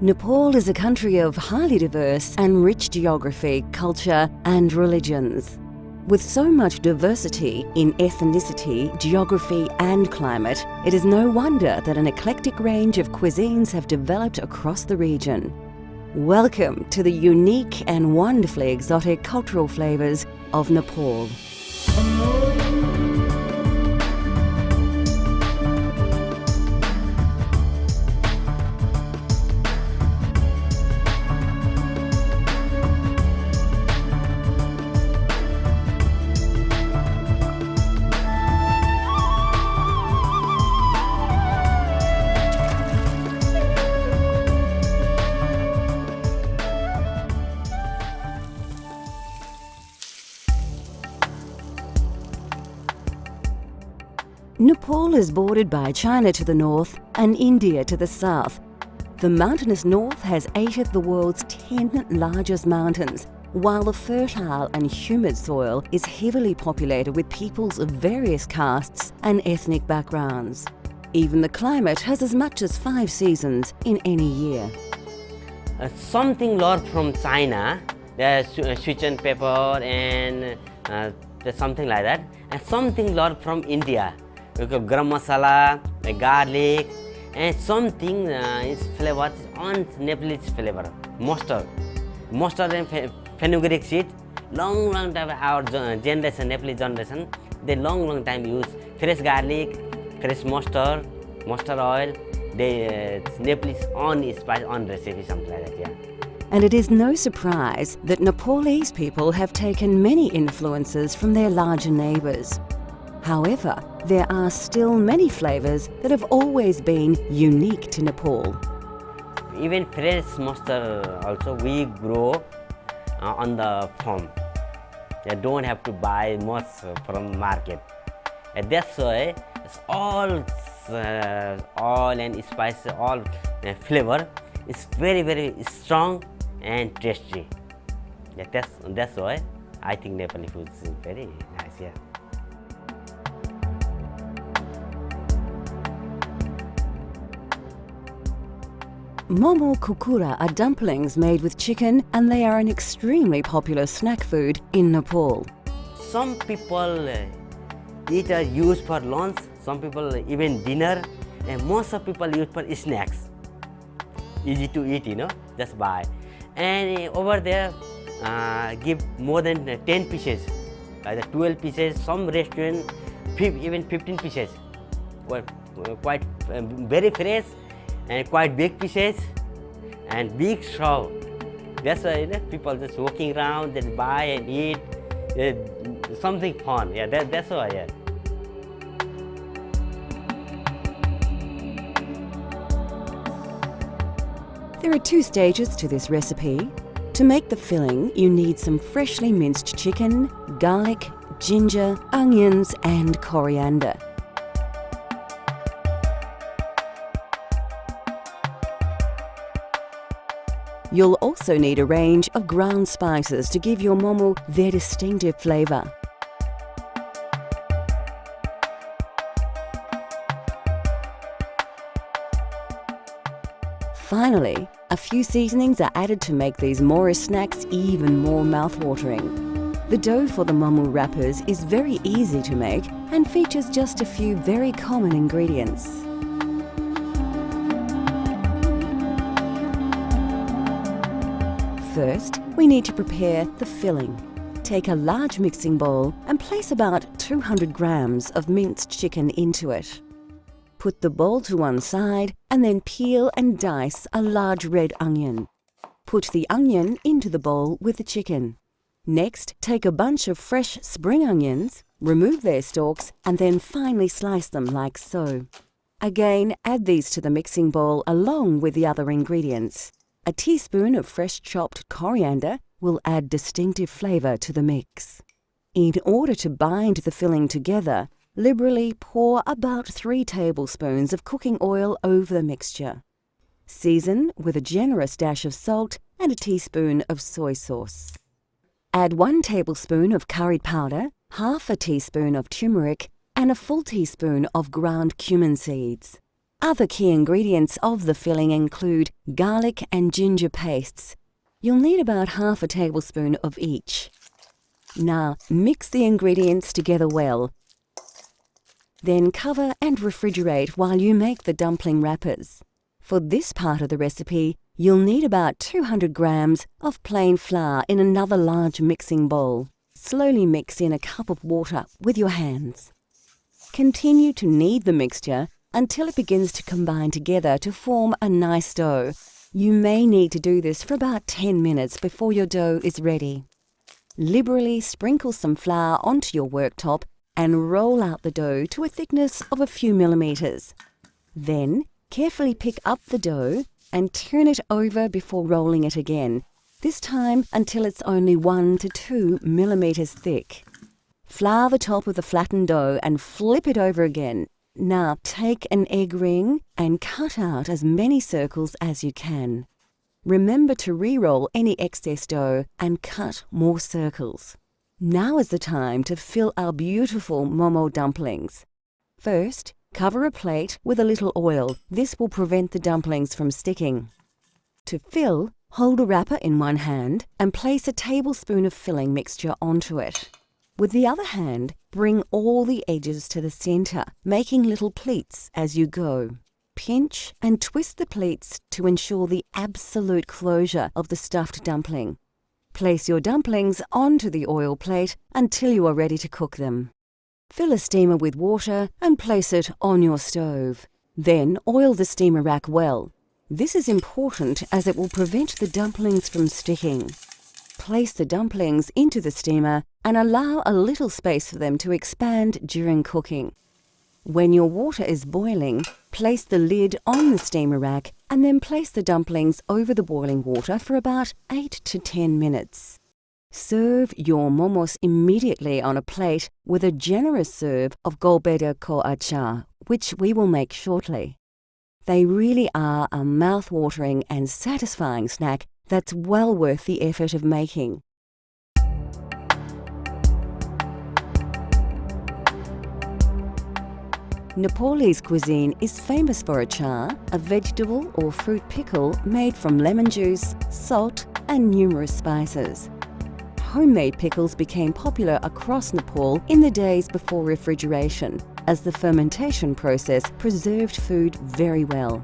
Nepal is a country of highly diverse and rich geography, culture and religions. With so much diversity in ethnicity, geography and climate, it is no wonder that an eclectic range of cuisines have developed across the region. Welcome to the unique and wonderfully exotic cultural flavours of Nepal. Nepal is bordered by China to the north and India to the south. The mountainous north has 8 of the world's 10 largest mountains, while the fertile and humid soil is heavily populated with peoples of various castes and ethnic backgrounds. Even the climate has as much as 5 seasons in any year. Something lot from China, there's sweetened pepper and there's something like that, and something lot from India. We got garam masala, garlic, and something is flavor on Nepalese flavor. Mustard and fenugreek seed. Long time our generation, Nepalese generation, they long time use fresh garlic, fresh mustard oil. They Nepalese on spice on recipe, something like that. Yeah. And it is no surprise that Nepalese people have taken many influences from their larger neighbours. However, there are still many flavours that have always been unique to Nepal. Even fresh mustard also we grow on the farm. You don't have to buy much from market. And that's why it's all oil and spice, all flavor is very strong and tasty. Yeah, that's why I think Nepali food is very nice. Yeah. Momo kukura are dumplings made with chicken, and they are an extremely popular snack food in Nepal. Some people use for lunch, some people even dinner, and most of people use for snacks. Easy to eat, just buy. And over there, give more than 10 pieces, either 12 pieces, some restaurant, even 15 pieces. Quite very fresh. And quite big pieces and big straw. That's why people just walking around, just buy and eat. Something fun. Yeah, that's why. Yeah. There are 2 stages to this recipe. To make the filling, you need some freshly minced chicken, garlic, ginger, onions and coriander. You'll also need a range of ground spices to give your momo their distinctive flavour. Finally, a few seasonings are added to make these Morris snacks even more mouth-watering. The dough for the momo wrappers is very easy to make and features just a few very common ingredients. First, we need to prepare the filling. Take a large mixing bowl and place about 200 grams of minced chicken into it. Put the bowl to one side and then peel and dice a large red onion. Put the onion into the bowl with the chicken. Next, take a bunch of fresh spring onions, remove their stalks and then finely slice them like so. Again, add these to the mixing bowl along with the other ingredients. A teaspoon of fresh chopped coriander will add distinctive flavour to the mix. In order to bind the filling together, liberally pour about 3 tablespoons of cooking oil over the mixture. Season with a generous dash of salt and a teaspoon of soy sauce. Add 1 tablespoon of curry powder, half a teaspoon of turmeric and a full teaspoon of ground cumin seeds. Other key ingredients of the filling include garlic and ginger pastes. You'll need about half a tablespoon of each. Now, mix the ingredients together well. Then cover and refrigerate while you make the dumpling wrappers. For this part of the recipe, you'll need about 200 grams of plain flour in another large mixing bowl. Slowly mix in a cup of water with your hands. Continue to knead the mixture until it begins to combine together to form a nice dough. You may need to do this for about 10 minutes before your dough is ready. Liberally sprinkle some flour onto your worktop and roll out the dough to a thickness of a few millimeters. Then, carefully pick up the dough and turn it over before rolling it again, this time until it's only 1 to 2 millimeters thick. Flour the top of the flattened dough and flip it over again. Now take an egg ring and cut out as many circles as you can. Remember to re-roll any excess dough and cut more circles. Now is the time to fill our beautiful momo dumplings. First, cover a plate with a little oil. This will prevent the dumplings from sticking. To fill, hold a wrapper in one hand and place a tablespoon of filling mixture onto it. With the other hand, bring all the edges to the center, making little pleats as you go. Pinch and twist the pleats to ensure the absolute closure of the stuffed dumpling. Place your dumplings onto the oil plate until you are ready to cook them. Fill a steamer with water and place it on your stove. Then oil the steamer rack well. This is important as it will prevent the dumplings from sticking. Place the dumplings into the steamer and allow a little space for them to expand during cooking. When your water is boiling, place the lid on the steamer rack and then place the dumplings over the boiling water for about 8 to 10 minutes. Serve your momos immediately on a plate with a generous serve of golbeda ko achar, which we will make shortly. They really are a mouth-watering and satisfying snack that's well worth the effort of making. Nepalese cuisine is famous for achar, a vegetable or fruit pickle made from lemon juice, salt, and numerous spices. Homemade pickles became popular across Nepal in the days before refrigeration, as the fermentation process preserved food very well.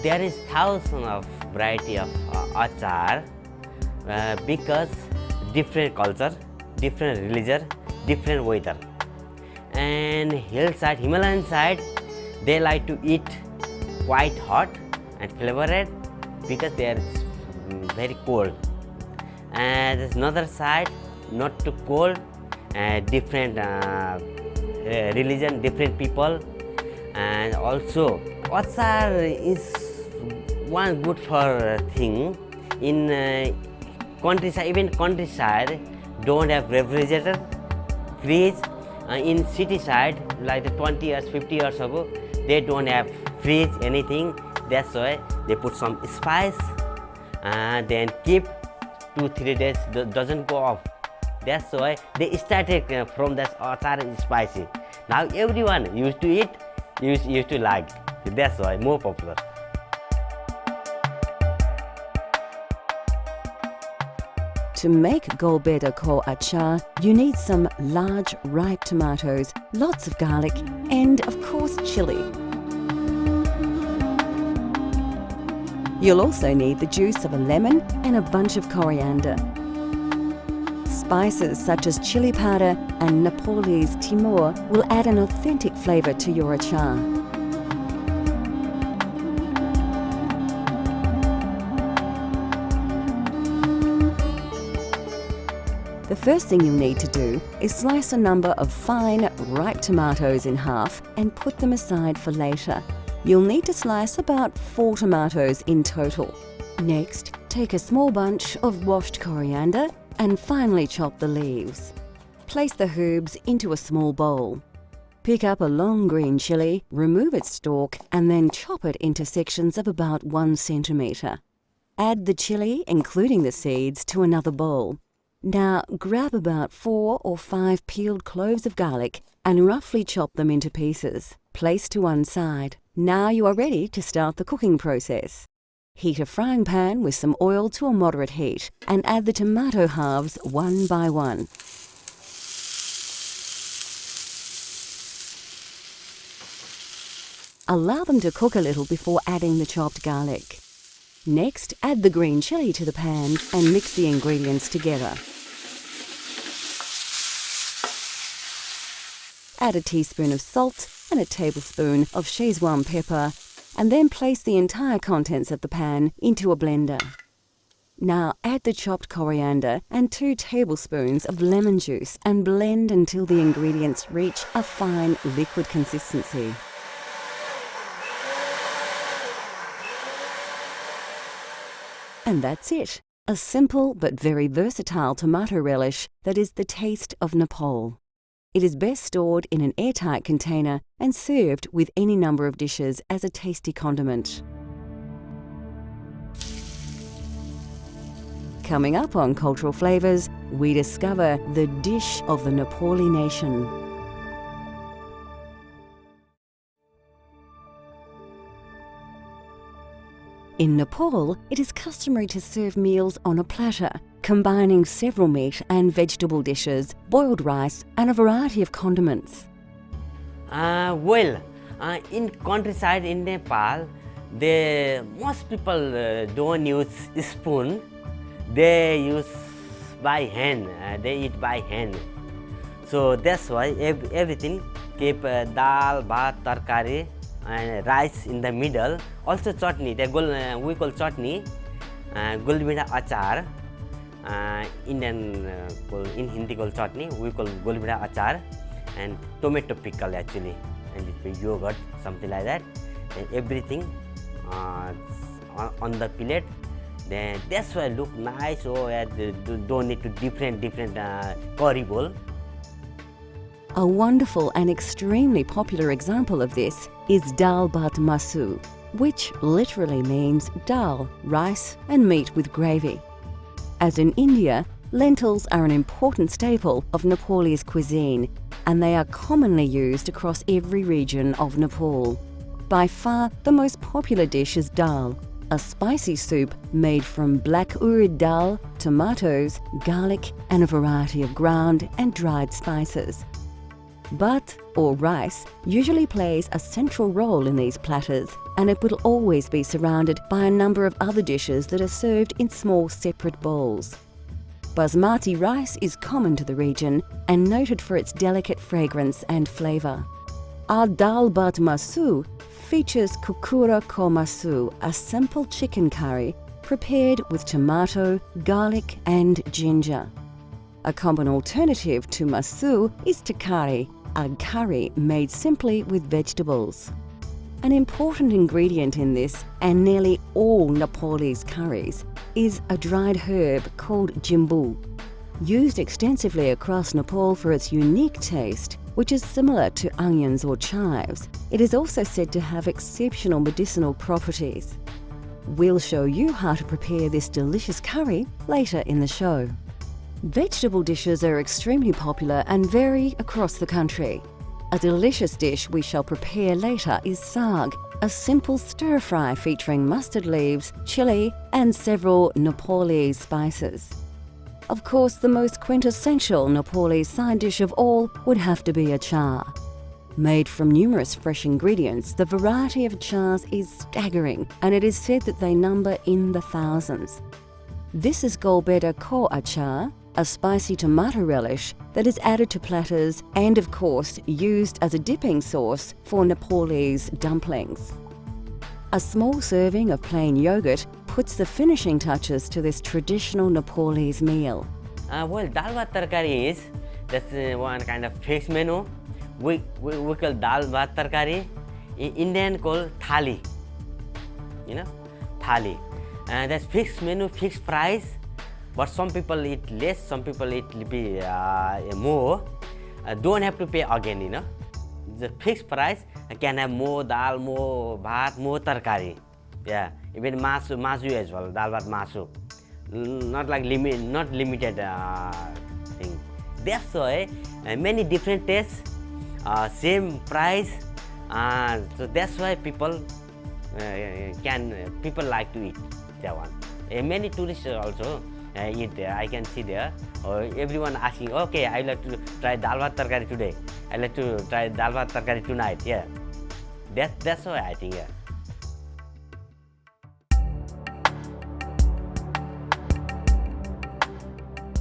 There is thousands of variety of achar because different culture, different religion, different weather. And hillside, Himalayan side, they like to eat quite hot and flavored because they are very cold. And there's another side, not too cold, different religion, different people. And also, achar is one good for thing. In countryside, even countryside, don't have refrigerator, fridge. In city side, like 20 years, 50 years ago, they don't have fridge, anything. That's why they put some spice and then keep 2-3 days, doesn't go off. That's why they started from that achar is spicy. Now everyone used to eat, used to like. That's why more popular. To make golbeda ko achar, you need some large ripe tomatoes, lots of garlic, and of course chili. You'll also need the juice of a lemon and a bunch of coriander. Spices such as chili powder and Nepalese timur will add an authentic flavour to your achar. The first thing you'll need to do is slice a number of fine, ripe tomatoes in half and put them aside for later. You'll need to slice about 4 tomatoes in total. Next, take a small bunch of washed coriander and finely chop the leaves. Place the herbs into a small bowl. Pick up a long green chili, remove its stalk, and then chop it into sections of about 1 centimetre. Add the chili, including the seeds, to another bowl. Now grab about 4 or 5 peeled cloves of garlic and roughly chop them into pieces. Place to one side. Now you are ready to start the cooking process. Heat a frying pan with some oil to a moderate heat and add the tomato halves one by one. Allow them to cook a little before adding the chopped garlic. Next, add the green chilli to the pan and mix the ingredients together. Add a teaspoon of salt and a tablespoon of Szechuan pepper, and then place the entire contents of the pan into a blender. Now add the chopped coriander and 2 tablespoons of lemon juice and blend until the ingredients reach a fine liquid consistency. And that's it, a simple but very versatile tomato relish that is the taste of Nepal. It is best stored in an airtight container and served with any number of dishes as a tasty condiment. Coming up on Cultural Flavours, we discover the dish of the Nepali nation. In Nepal, it is customary to serve meals on a platter, combining several meat and vegetable dishes, boiled rice, and a variety of condiments. In countryside in Nepal, most people don't use spoon. They use by hand. They eat by hand. So that's why everything keep dal, bhat, tarkari, and rice in the middle. Also chutney. We call chutney, gulbida achar. Indian in Hindi call chutney. We call gulbida achar, and tomato pickle actually, and it's yogurt, something like that. And everything on the plate. Then that's why look nice. So don't need to different curry bowl. A wonderful and extremely popular example of this is dal bhat masu, which literally means dal, rice and meat with gravy. As in India, lentils are an important staple of Nepalese cuisine, and they are commonly used across every region of Nepal. By far, the most popular dish is dal, a spicy soup made from black urad dal, tomatoes, garlic and a variety of ground and dried spices. Bhat, or rice, usually plays a central role in these platters, and it will always be surrounded by a number of other dishes that are served in small separate bowls. Basmati rice is common to the region and noted for its delicate fragrance and flavour. Our dal bhat masu features kukura ko masu, a simple chicken curry prepared with tomato, garlic and ginger. A common alternative to masu is takari, a curry made simply with vegetables. An important ingredient in this, and nearly all Nepalese curries, is a dried herb called jimbu. Used extensively across Nepal for its unique taste, which is similar to onions or chives, it is also said to have exceptional medicinal properties. We'll show you how to prepare this delicious curry later in the show. Vegetable dishes are extremely popular and vary across the country. A delicious dish we shall prepare later is saag, a simple stir-fry featuring mustard leaves, chili and several Nepalese spices. Of course, the most quintessential Nepalese side dish of all would have to be achar. Made from numerous fresh ingredients, the variety of achars is staggering, and it is said that they number in the thousands. This is golbeda ko achar, a spicy tomato relish that is added to platters and, of course, used as a dipping sauce for Nepalese dumplings. A small serving of plain yogurt puts the finishing touches to this traditional Nepalese meal. Dal bhat tarkari that's one kind of fixed menu. We call dal bhat tarkari. In Indian call thali. Thali. That's fixed menu, fixed price. But some people eat less, some people eat more. Don't have to pay again, The fixed price can have more dal, more bhat, more tarkari. Yeah, even masu as well, dal bhat masu. Not like not limited thing. That's why many different tastes, same price, So that's why people people like to eat that one. Many tourists also eat there. I can see there. Everyone asking, okay, I like to try dal bhat tarkari today. I like to try dal bhat tarkari tonight. Yeah, that's why I think. Yeah.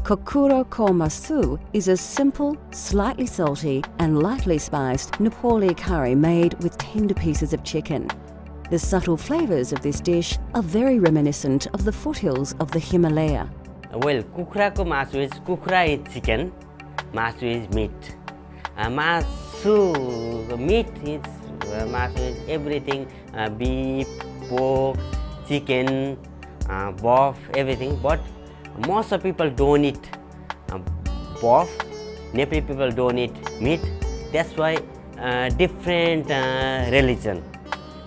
Kokuro Kormasu is a simple, slightly salty and lightly spiced Nepali curry made with tender pieces of chicken. The subtle flavours of this dish are very reminiscent of the foothills of the Himalaya. Well, kukrako masu is kukra is chicken, masu is meat. Meat is masu is everything, beef, pork, chicken, beef, everything. But most of people don't eat beef. Nepali people don't eat meat. That's why different religion,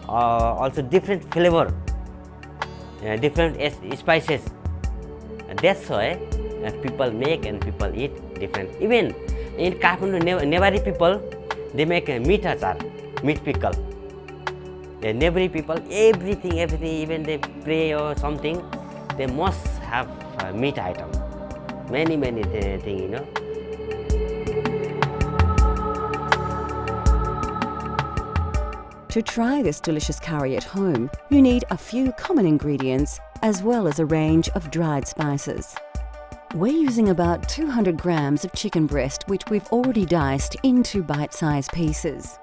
also different flavor, different spices. That's why people make and people eat different. Even in Kathmandu, Nepali people, they make a meat achar, meat pickle. The Nepali people, everything, even they pray or something, they must have meat item. Many things, you know. To try this delicious curry at home, you need a few common ingredients as well as a range of dried spices. We're using about 200 grams of chicken breast, which we've already diced into bite-sized pieces.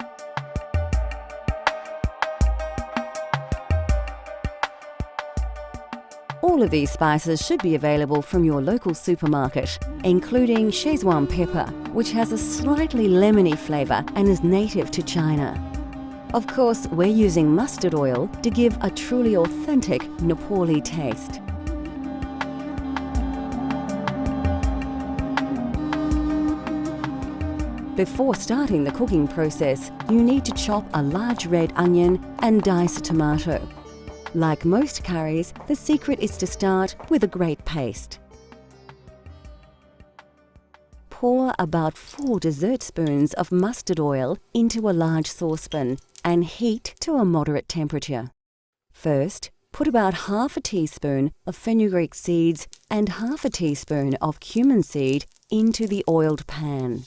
All of these spices should be available from your local supermarket, including Szechuan pepper, which has a slightly lemony flavour and is native to China. Of course, we're using mustard oil to give a truly authentic Nepali taste. Before starting the cooking process, you need to chop a large red onion and dice a tomato. Like most curries, the secret is to start with a great paste. Pour about 4 dessert spoons of mustard oil into a large saucepan and heat to a moderate temperature. First, put about half a teaspoon of fenugreek seeds and half a teaspoon of cumin seed into the oiled pan.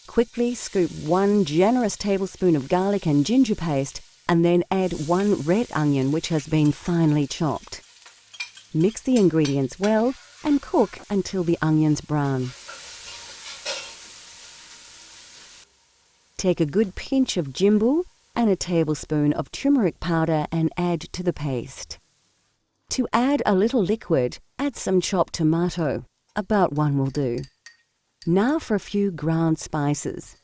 Quickly scoop 1 generous tablespoon of garlic and ginger paste and then add 1 red onion which has been finely chopped. Mix the ingredients well and cook until the onions brown. Take a good pinch of jimbo and a tablespoon of turmeric powder and add to the paste. To add a little liquid, add some chopped tomato. About 1 will do. Now for a few ground spices.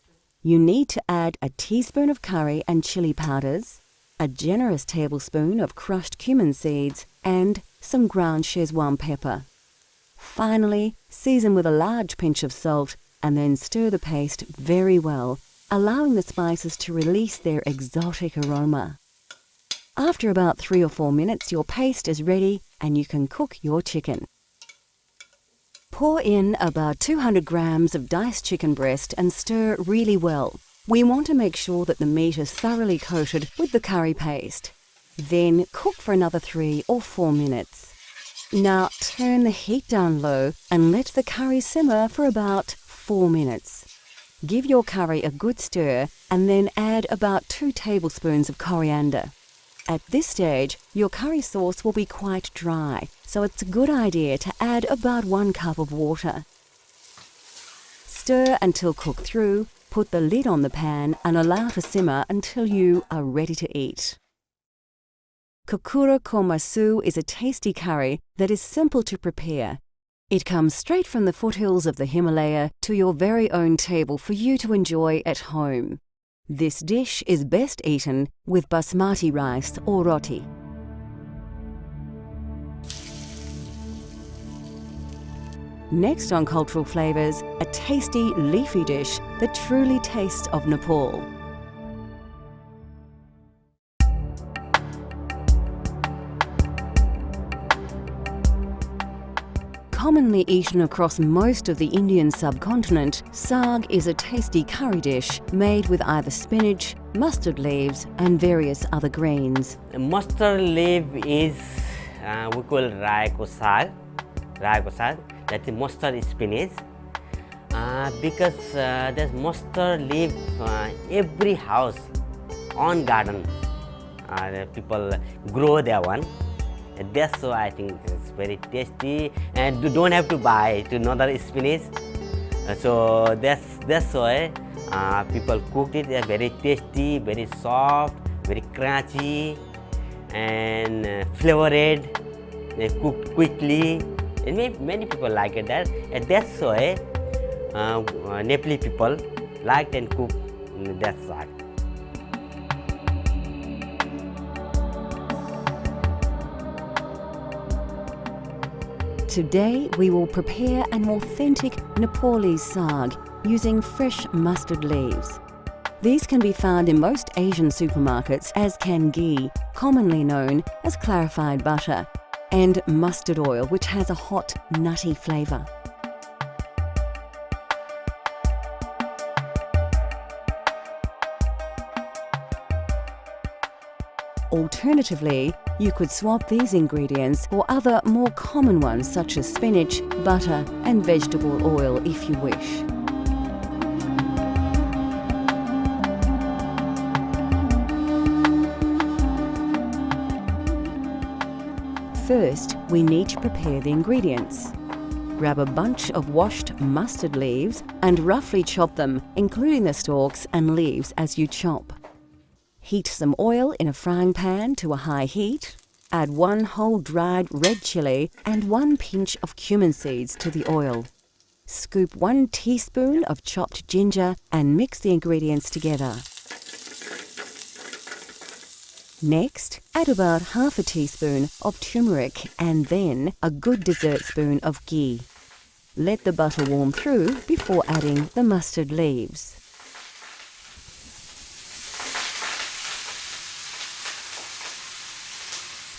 You need to add a teaspoon of curry and chili powders, a generous tablespoon of crushed cumin seeds, and some ground Szechuan pepper. Finally, season with a large pinch of salt and then stir the paste very well, allowing the spices to release their exotic aroma. After about 3 or 4 minutes, your paste is ready and you can cook your chicken. Pour in about 200 grams of diced chicken breast and stir really well. We want to make sure that the meat is thoroughly coated with the curry paste. Then cook for another 3 or 4 minutes. Now turn the heat down low and let the curry simmer for about 4 minutes. Give your curry a good stir and then add about 2 tablespoons of coriander. At this stage, your curry sauce will be quite dry, so it's a good idea to add about 1 cup of water. Stir until cooked through, put the lid on the pan and allow to simmer until you are ready to eat. Kokuro Kormasu is a tasty curry that is simple to prepare. It comes straight from the foothills of the Himalaya to your very own table for you to enjoy at home. This dish is best eaten with basmati rice or roti. Next on Cultural Flavours, a tasty leafy dish that truly tastes of Nepal. Commonly eaten across most of the Indian subcontinent, saag is a tasty curry dish made with either spinach, mustard leaves and various other greens. Mustard leaf is we call rai ko saag. That is mustard spinach. Because there's mustard leaf every house on garden. People grow their one. That's why I think it's very tasty, and you don't have to buy to another spinach. So that's why people cooked it. They're very tasty, very soft, very crunchy, and flavored. They cooked quickly, and many people like it. And that's why Nepali people liked and cooked that saag. Today we will prepare an authentic Nepalese saag using fresh mustard leaves. These can be found in most Asian supermarkets, as can ghee, commonly known as clarified butter, and mustard oil, which has a hot, nutty flavour. Alternatively, you could swap these ingredients for other more common ones such as spinach, butter and vegetable oil if you wish. First, we need to prepare the ingredients. Grab a bunch of washed mustard leaves and roughly chop them, including the stalks and leaves as you chop. Heat some oil in a frying pan to a high heat. Add 1 whole dried red chilli and 1 pinch of cumin seeds to the oil. Scoop 1 teaspoon of chopped ginger and mix the ingredients together. Next, add about half a teaspoon of turmeric and then a good dessert spoon of ghee. Let the butter warm through before adding the mustard leaves.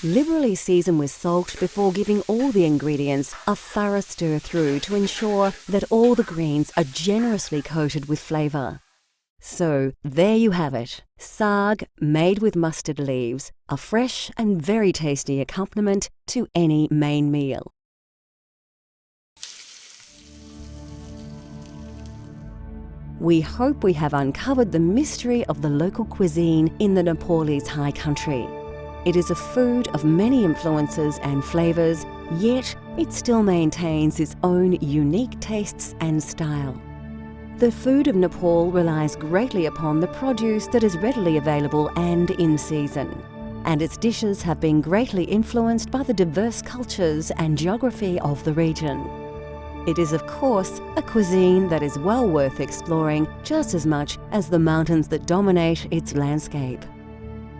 Liberally season with salt before giving all the ingredients a thorough stir through to ensure that all the greens are generously coated with flavour. So there you have it, saag made with mustard leaves, a fresh and very tasty accompaniment to any main meal. We hope we have uncovered the mystery of the local cuisine in the Nepalese high country. It is a food of many influences and flavours, yet it still maintains its own unique tastes and style. The food of Nepal relies greatly upon the produce that is readily available and in season, and its dishes have been greatly influenced by the diverse cultures and geography of the region. It is, of course, a cuisine that is well worth exploring just as much as the mountains that dominate its landscape.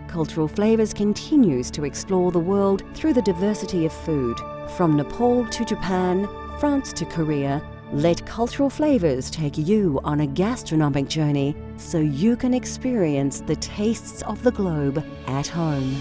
Cultural Flavours continues to explore the world through the diversity of food. From Nepal to Japan, France to Korea, let Cultural Flavours take you on a gastronomic journey so you can experience the tastes of the globe at home.